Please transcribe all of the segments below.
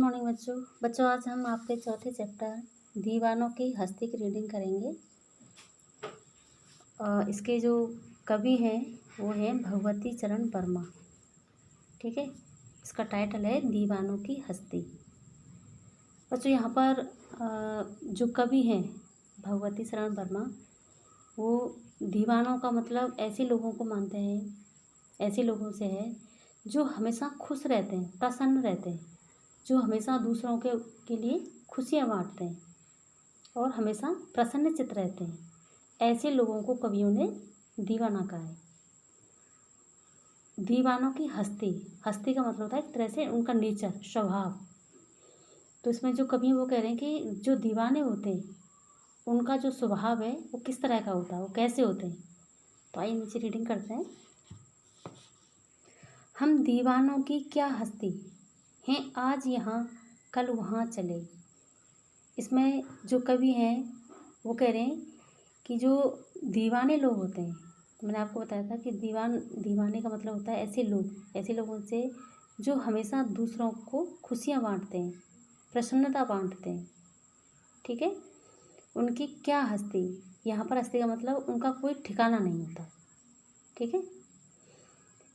Morning बच्चों आज हम आपके चौथे चैप्टर दीवानों की हस्ती की रीडिंग करेंगे। इसके जो कवि हैं वो हैं भगवती चरण वर्मा। ठीक है, इसका टाइटल है दीवानों की हस्ती। बच्चों यहाँ पर जो कवि हैं भगवती चरण वर्मा, वो दीवानों का मतलब ऐसे लोगों को मानते हैं, ऐसे लोगों से है जो हमेशा खुश रहते हैं, प्रसन्न रहते हैं, जो हमेशा दूसरों के लिए खुशियाँ बांटते हैं और हमेशा प्रसन्नचित्त रहते हैं। ऐसे लोगों को कवियों ने दीवाना कहा है। दीवानों की हस्ती, हस्ती का मतलब होता है एक तरह से उनका नेचर, स्वभाव। तो इसमें जो कवि वो कह रहे हैं कि जो दीवाने होते हैं उनका जो स्वभाव है वो किस तरह का होता है, वो कैसे होते हैं। तो आइए नीचे रीडिंग करते हैं। हम दीवानों की क्या हस्ती हैं, आज यहाँ कल वहाँ चले। इसमें जो कवि हैं वो कह रहे हैं कि जो दीवाने लोग होते हैं, मैंने आपको बताया था कि दीवाने का मतलब होता है ऐसे लोगों से जो हमेशा दूसरों को खुशियाँ बांटते हैं, प्रसन्नता बांटते हैं। ठीक है, उनकी क्या हस्ती, यहाँ पर हस्ती का मतलब उनका कोई ठिकाना नहीं होता। ठीक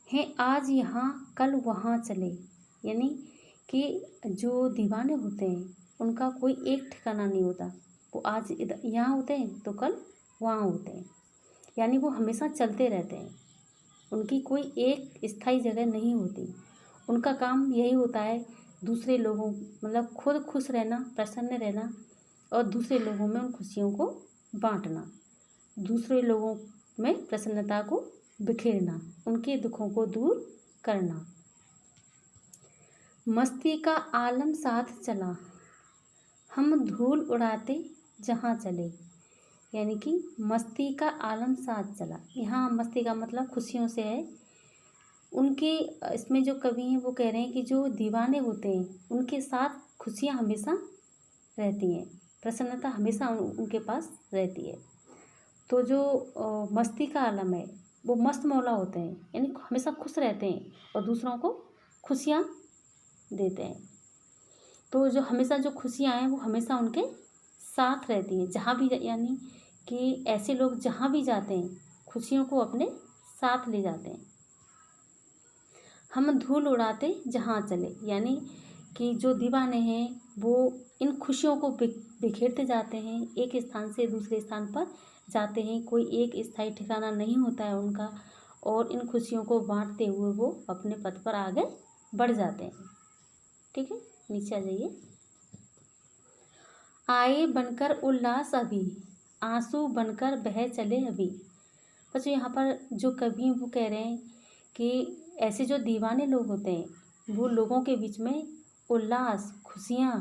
है, आज यहाँ कल वहाँ चले, यानी कि जो दीवाने होते हैं उनका कोई एक ठिकाना नहीं होता। वो आज इधर यहाँ होते हैं तो कल वहाँ होते हैं, यानी वो हमेशा चलते रहते हैं। उनकी कोई एक स्थायी जगह नहीं होती। उनका काम यही होता है दूसरे लोगों, मतलब खुद खुश रहना, प्रसन्न रहना और दूसरे लोगों में उन खुशियों को बांटना, दूसरे लोगों में प्रसन्नता को बिखेरना, उनके दुखों को दूर करना। मस्ती का आलम साथ चला, हम धूल उड़ाते जहाँ चले, यानी कि मस्ती का आलम साथ चला। यहाँ मस्ती का मतलब खुशियों से है। उनके इसमें जो कवि हैं वो कह रहे हैं कि जो दीवाने होते हैं उनके साथ खुशियाँ हमेशा रहती हैं, प्रसन्नता हमेशा उनके पास रहती है। तो जो मस्ती का आलम है वो मस्त मौला होते हैं, यानी हमेशा खुश रहते हैं और दूसरों को खुशियाँ देते हैं। तो जो हमेशा जो खुशियाँ हैं वो हमेशा उनके साथ रहती हैं जहाँ भी, यानी कि ऐसे लोग जहाँ भी जाते हैं खुशियों को अपने साथ ले जाते हैं। हम धूल उड़ाते जहाँ चले, यानी कि जो दीवाने हैं वो इन खुशियों को बिखेरते जाते हैं, एक स्थान से दूसरे स्थान पर जाते हैं। कोई एक स्थायी ठिकाना नहीं होता है उनका, और इन खुशियों को बांटते हुए वो अपने पथ पर आगे बढ़ जाते हैं। ठीक है, नीचे आ जाइए। आए बनकर उल्लास अभी, आंसू बनकर बह चले अभी। बच्चों यहाँ पर जो कवि वो कह रहे हैं कि ऐसे जो दीवाने लोग होते हैं वो लोगों के बीच में उल्लास, खुशियाँ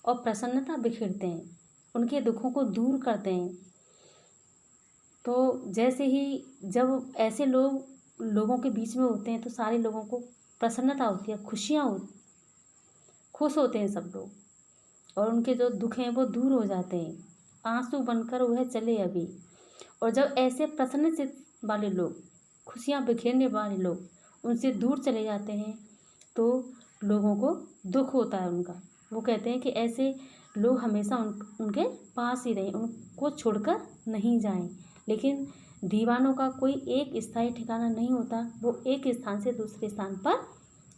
और प्रसन्नता बिखेरते हैं, उनके दुखों को दूर करते हैं। तो जैसे ही जब ऐसे लोगों के बीच में होते हैं तो सारे लोगों को प्रसन्नता होती है, खुशियाँ होती, खुश होते हैं सब लोग, और उनके जो दुख हैं वो दूर हो जाते हैं। आंसू बनकर वह चले अभी। और जब ऐसे प्रसन्नचित्त वाले लोग, खुशियाँ बिखेरने वाले लोग उनसे दूर चले जाते हैं तो लोगों को दुख होता है उनका। वो कहते हैं कि ऐसे लोग हमेशा उनके पास ही रहें, उनको छोड़कर नहीं जाएं। लेकिन दीवानों का कोई एक स्थायी ठिकाना नहीं होता, वो एक स्थान से दूसरे स्थान पर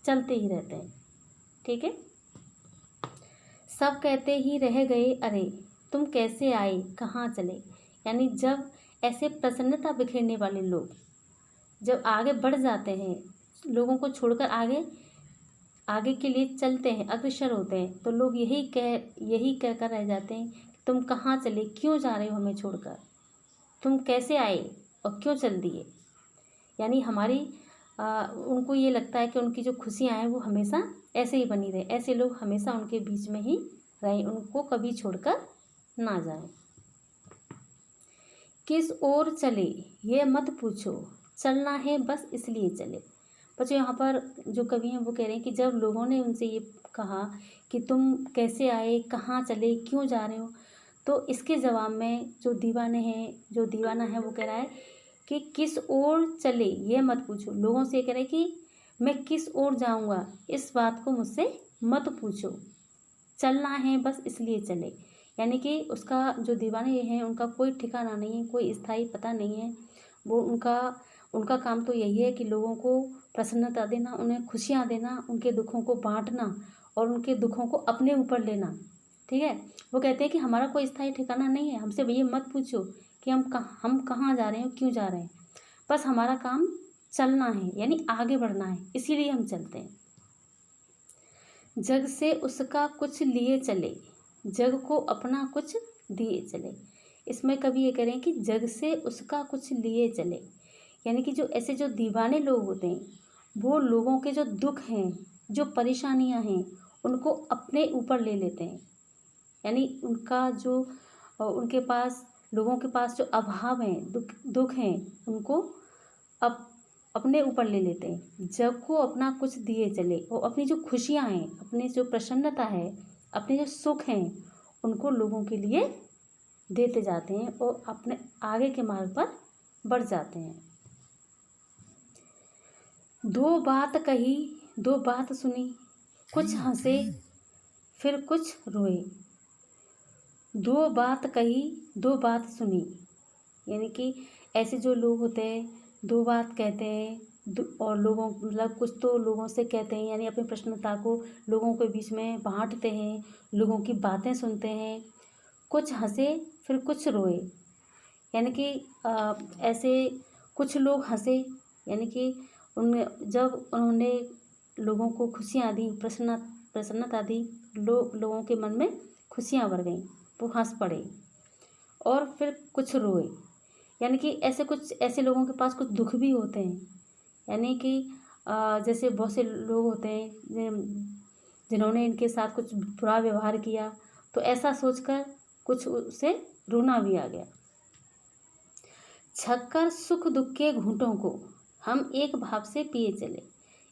चलते ही रहते हैं। ठीक है, सब कहते ही रह गए अरे, तुम कैसे आए कहाँ चले, यानी जब ऐसे प्रसन्नता बिखेरने वाले लोग जब आगे बढ़ जाते हैं, लोगों को छोड़कर आगे के लिए चलते हैं, अग्रसर होते हैं, तो लोग यही कहकर रह जाते हैं कि तुम कहाँ चले, क्यों जा रहे हो हमें छोड़कर, तुम कैसे आए और क्यों चल दिए। यानी उनको ये लगता है कि उनकी जो खुशियाँ हैं वो हमेशा ऐसे ही बनी रहे, ऐसे लोग हमेशा उनके बीच में ही रहें, उनको कभी छोड़कर ना जाए। किस ओर चले ये मत पूछो, चलना है बस इसलिए चले। बच्चों यहाँ पर जो कवि हैं वो कह रहे हैं कि जब लोगों ने उनसे ये कहा कि तुम कैसे आए, कहाँ चले, क्यों जा रहे हो, तो इसके जवाब में जो दीवाना है वो कह रहा है कि किस ओर चले ये मत पूछो। लोगों से कह रहे हैं कि मैं किस ओर जाऊँगा इस बात को मुझसे मत पूछो, चलना है बस इसलिए चले। यानी कि उसका जो दीवाने हैं उनका कोई ठिकाना नहीं है, कोई स्थायी पता नहीं है। वो उनका उनका काम तो यही है कि लोगों को प्रसन्नता देना, उन्हें खुशियाँ देना, उनके दुखों को बांटना और उनके दुखों को अपने ऊपर लेना। ठीक है, वो कहते हैं कि हमारा कोई स्थायी ठिकाना नहीं है, हमसे ये मत पूछो कि हम कहाँ जा रहे हैं, क्यों जा रहे हैं। बस हमारा काम चलना है, यानी आगे बढ़ना है, इसीलिए हम चलते हैं। जग से उसका कुछ लिए चले, जग को अपना कुछ दिए चले। इसमें कवि ये कह रहे हैं कि जग से उसका कुछ लिए चले। यानी कि जो ऐसे जो दीवाने लोग होते हैं वो लोगों के जो दुख हैं, जो परेशानियां हैं, उनको अपने ऊपर ले लेते हैं। यानी उनका जो उनके पास लोगों के पास जो अभाव हैं, दुख हैं, उनको अपने ऊपर ले लेते हैं। जग को अपना कुछ दिए चले, और अपनी जो खुशियाँ हैं, अपनी जो प्रसन्नता है, अपने जो सुख हैं, उनको लोगों के लिए देते जाते हैं और अपने आगे के मार्ग पर बढ़ जाते हैं। दो बात कही, दो बात सुनी, कुछ हंसे फिर कुछ रोए। दो बात कही, दो बात सुनी। यानी कि ऐसे जो लोग होते हैं दो बात कहते हैं और लोगों मतलब कुछ तो लोगों से कहते हैं, यानी अपनी प्रसन्नता को लोगों के बीच में बांटते हैं, लोगों की बातें सुनते हैं। कुछ हंसे फिर कुछ रोए। यानी कि ऐसे कुछ लोग हंसे, यानी कि जब उन्होंने लोगों को खुशियाँ दी, प्रसन्नता दी, लोगों के मन में खुशियाँ भर गईं, वो हंस पड़े। और फिर कुछ रोए, यानी कि ऐसे लोगों के पास कुछ दुख भी होते हैं। यानी कि जैसे बहुत से लोग होते हैं जिन्होंने इनके साथ कुछ बुरा व्यवहार किया, तो ऐसा सोचकर कुछ उसे रोना भी आ गया। छक्कर सुख दुख के घूंटों को हम एक भाव से पिए चले।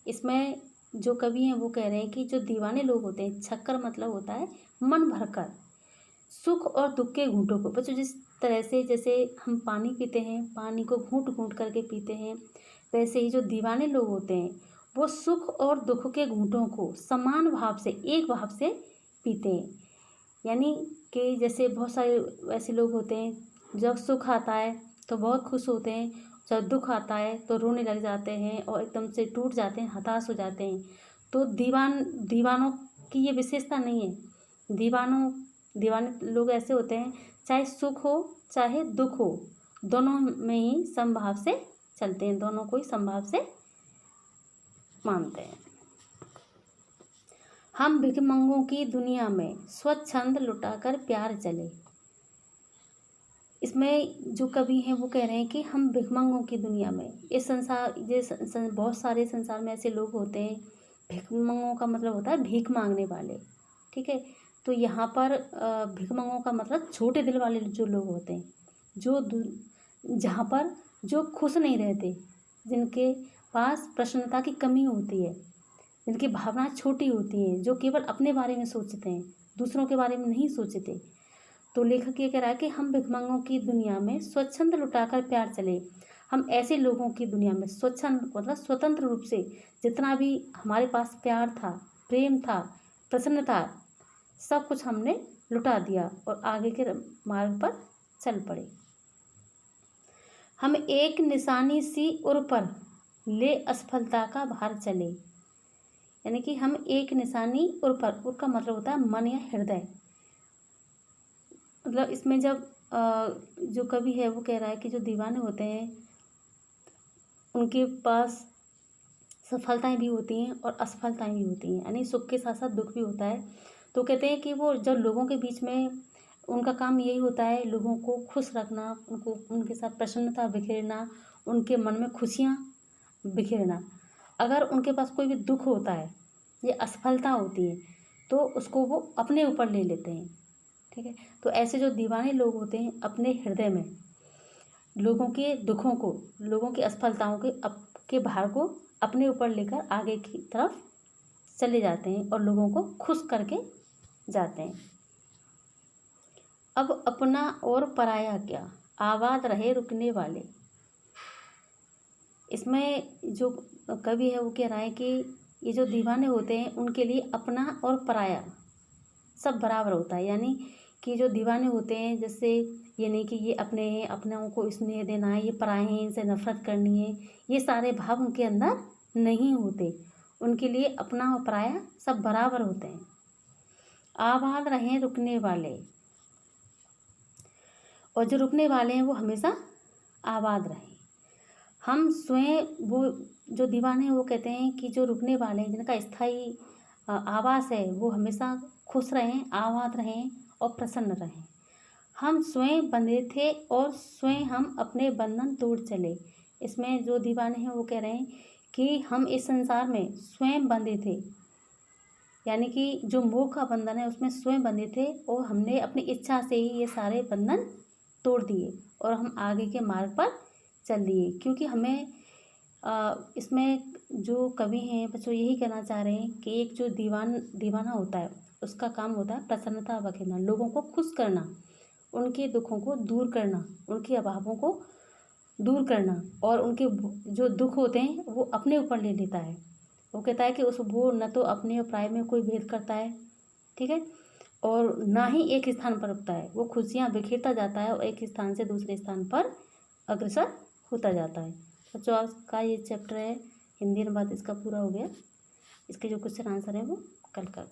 इसमें जो कवि हैं वो कह रहे हैं कि जो दीवाने लोग होते हैं, छक्कर मतलब होता है मन भरकर, सुख और दुख के घूंटों को। बच्चों जिस तरह से जैसे हम पानी पीते हैं, पानी को घूंट घूंट करके पीते हैं, वैसे ही जो दीवाने लोग होते हैं वो सुख और दुख के घूंटों को समान भाव से, एक भाव से पीते हैं। यानी कि जैसे बहुत सारे ऐसे लोग होते हैं जब सुख आता है तो बहुत खुश होते हैं, जब दुख आता है तो रोने लग जाते हैं और एकदम से टूट जाते हैं, हताश हो जाते हैं। तो दीवानों की ये विशेषता नहीं है। दीवाने लोग ऐसे होते हैं, चाहे सुख हो चाहे दुख हो, दोनों में ही समभाव से चलते हैं, दोनों को ही समभाव से मानते हैं। हम भिखमंगों की दुनिया में स्वच्छंद लुटाकर प्यार चले। इसमें जो कवि हैं वो कह रहे हैं कि हम भिखमंगों की दुनिया में, इस संसार बहुत सारे संसार में ऐसे लोग होते हैं। भिखमंगों का मतलब होता है भीख मांगने वाले। ठीक है, तो यहाँ पर भिखमंगों का मतलब छोटे दिल वाले जो लोग होते हैं, जहाँ पर जो खुश नहीं रहते, जिनके पास प्रसन्नता की कमी होती है, जिनकी भावनाएं छोटी होती हैं, जो केवल अपने बारे में सोचते हैं, दूसरों के बारे में नहीं सोचते। तो लेखक ये कह रहा है कि हम भिखमंगों की दुनिया में स्वच्छंद लुटाकर प्यार चले। हम ऐसे लोगों की दुनिया में स्वच्छंद मतलब स्वतंत्र रूप से जितना भी हमारे पास प्यार था, प्रेम था, प्रसन्नता, सब कुछ हमने लुटा दिया और आगे के मार्ग पर चल पड़े। हम एक निशानी सी उर पर ले असफलता का भार चले। यानी कि हम एक निशानी उर पर, उर का मतलब होता है मन या हृदय। मतलब इसमें जब जो कवि है वो कह रहा है कि जो दीवाने होते हैं उनके पास सफलताएं भी होती हैं और असफलताएं भी होती हैं, यानी सुख के साथ साथ दुख भी होता है। तो कहते हैं कि वो जब लोगों के बीच में, उनका काम यही होता है लोगों को खुश रखना, उनके साथ प्रसन्नता बिखेरना, उनके मन में खुशियाँ बिखेरना। अगर उनके पास कोई भी दुख होता है या असफलता होती है तो उसको वो अपने ऊपर ले लेते हैं। ठीक है, तो ऐसे जो दीवाने लोग होते हैं अपने हृदय में लोगों के दुखों को, लोगों की असफलताओं के भार को अपने ऊपर लेकर आगे की तरफ चले जाते हैं और लोगों को खुश करके जाते हैं। अब अपना और पराया क्या, आबाद रहे रुकने वाले। इसमें जो कवि है वो कह रहा है कि ये जो दीवाने होते हैं उनके लिए अपना और पराया सब बराबर होता है। यानी कि जो दीवाने होते हैं, जैसे ये नहीं कि ये अपने हैं, अपनों को स्नेह देना है, ये पराए हैं इनसे नफरत करनी है, ये सारे भाव उनके अंदर नहीं होते। उनके लिए अपना और पराया सब बराबर होते हैं। आबाद रहें रुकने वाले, और जो रुकने वाले हैं वो हमेशा आबाद रहें। हम स्वयं, वो जो दीवाने हैं वो कहते हैं कि जो रुकने वाले हैं, जिनका स्थायी आवास है, वो हमेशा खुश रहें, आबाद रहें और प्रसन्न रहें। हम स्वयं बंधे थे और स्वयं हम अपने बंधन तोड़ चले। इसमें जो दीवाने हैं वो कह रहे हैं कि हम इस संसार में स्वयं बंधे थे, यानी कि जो मोह का बंधन है उसमें स्वयं बंधे थे और हमने अपनी इच्छा से ही ये सारे बंधन तोड़ दिए और हम आगे के मार्ग पर चल दिए। क्योंकि हमें इसमें जो कवि हैं बच्चों यही कहना चाह रहे हैं कि एक जो दीवाना होता है उसका काम होता है प्रसन्नता बखेरना, लोगों को खुश करना, उनके दुखों को दूर करना, उनके अभावों को दूर करना, और उनके जो दुख होते हैं वो अपने ऊपर ले लेता है। वो कहता है कि वो न तो अपने और पराये में कोई भेद करता है, ठीक है, और ना ही एक स्थान पर रुकता है। वो खुशियाँ बिखेरता जाता है और एक स्थान से दूसरे स्थान पर अग्रसर होता जाता है। बच्चों आज का ये चैप्टर है हिंदी अनुवाद इसका पूरा हो गया। इसके जो क्वेश्चन आंसर है वो कल का